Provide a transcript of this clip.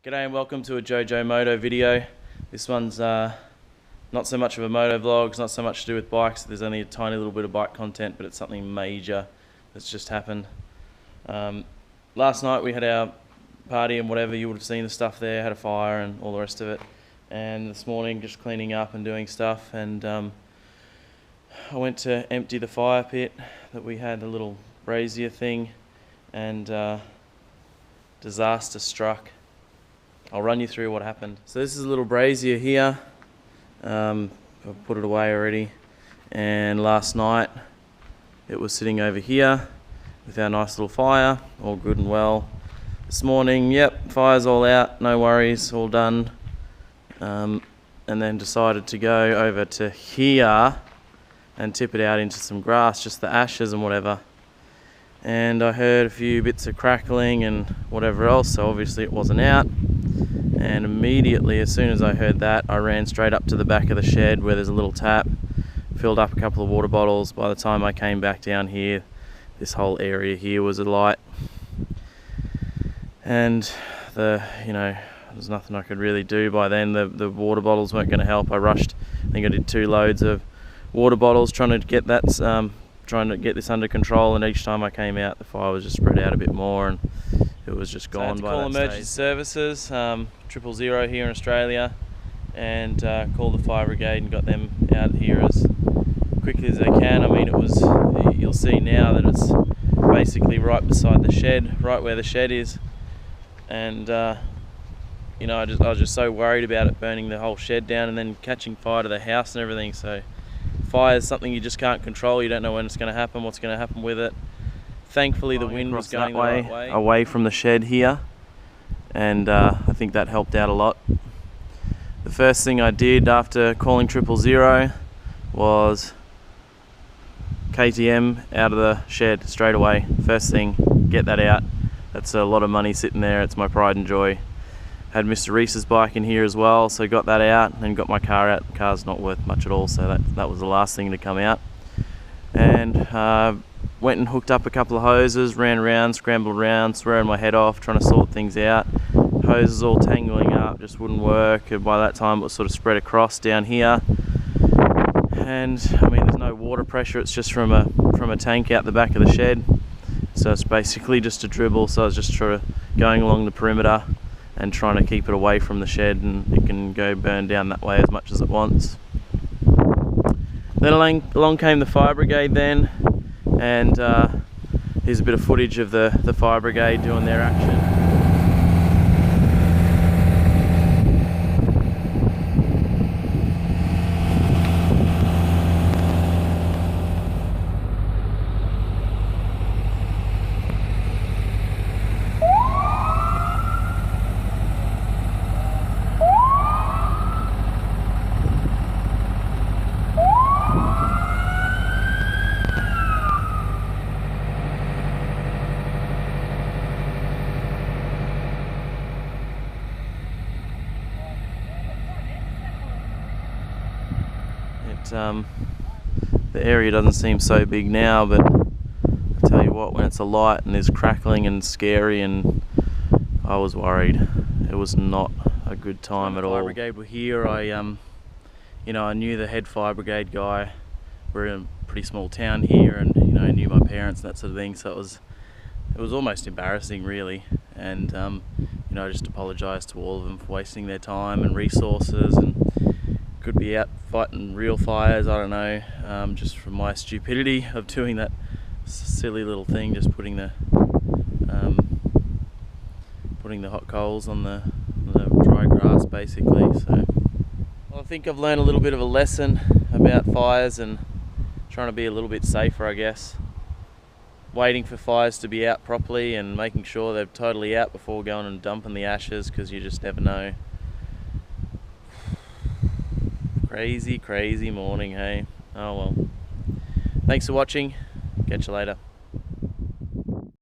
G'day and welcome to a Jojo Moto video. This one's not so much of a moto vlog, it's not so much to do with bikes. There's only a tiny little bit of bike content, but it's something major that's just happened. Last night we had our party and whatever, you would have seen the stuff there, had a fire and all the rest of it. And this morning just cleaning up and doing stuff, and I went to empty the fire pit that we had, a little brazier thing, and disaster struck. I'll run you through what happened. So this is a little brazier here. I've put it away already. And last night it was sitting over here with our nice little fire, all good and well. This morning, yep, fire's all out, no worries, all done. And then decided to go over to here and tip it out into some grass, just the ashes and whatever. And I heard a few bits of crackling and whatever else, so obviously it wasn't out. And immediately, as soon as I heard that, I ran straight up to the back of the shed where there's a little tap, filled up a couple of water bottles. By the time I came back down here, this whole area here was alight. And there's nothing I could really do by then. The water bottles weren't going to help. I rushed. I think I did 2 loads of water bottles trying to get this under control, and each time I came out, the fire was just spread out a bit more, and it was just gone. So I had to call emergency services, 000 here in Australia, and call the fire brigade and got them out here as quickly as they can. I mean, it was, you'll see now that it's basically right beside the shed, right where the shed is, and I was just so worried about it burning the whole shed down and then catching fire to the house and everything. So fire is something you just can't control. You don't know when it's going to happen, what's going to happen with it. Thankfully the wind was going the right way, away from the shed here, and I think that helped out a lot. The first thing I did after calling 000 was KTM out of the shed straight away. First thing, get that out. That's a lot of money sitting there, it's my pride and joy. Had Mr. Reese's bike in here as well, so got that out, and then got my car out. The car's not worth much at all, so that was the last thing to come out. And went and hooked up a couple of hoses, ran around, scrambled around, swearing my head off, trying to sort things out. Hoses all tangling up, just wouldn't work, and by that time it was sort of spread across down here. And I mean, there's no water pressure, it's just from a tank out the back of the shed. So it's basically just a dribble, so I was just going along the perimeter and trying to keep it away from the shed, and it can go burn down that way as much as it wants. Then along came the fire brigade then, and here's a bit of footage of the fire brigade doing their action. The area doesn't seem so big now, but I tell you what, when it's alight and there's crackling and scary, and I was worried. It was not a good time at all. The fire brigade were here. I knew the head fire brigade guy. We're in a pretty small town here, and I knew my parents and that sort of thing, so it was almost embarrassing really. And I just apologised to all of them for wasting their time and resources, and could be out fighting real fires, I don't know, just from my stupidity of doing that silly little thing, just putting the hot coals on the dry grass basically. So well, I think I've learned a little bit of a lesson about fires and trying to be a little bit safer, I guess. Waiting for fires to be out properly and making sure they're totally out before going and dumping the ashes, because you just never know. Crazy morning, hey? Oh well. Thanks for watching. Catch you later.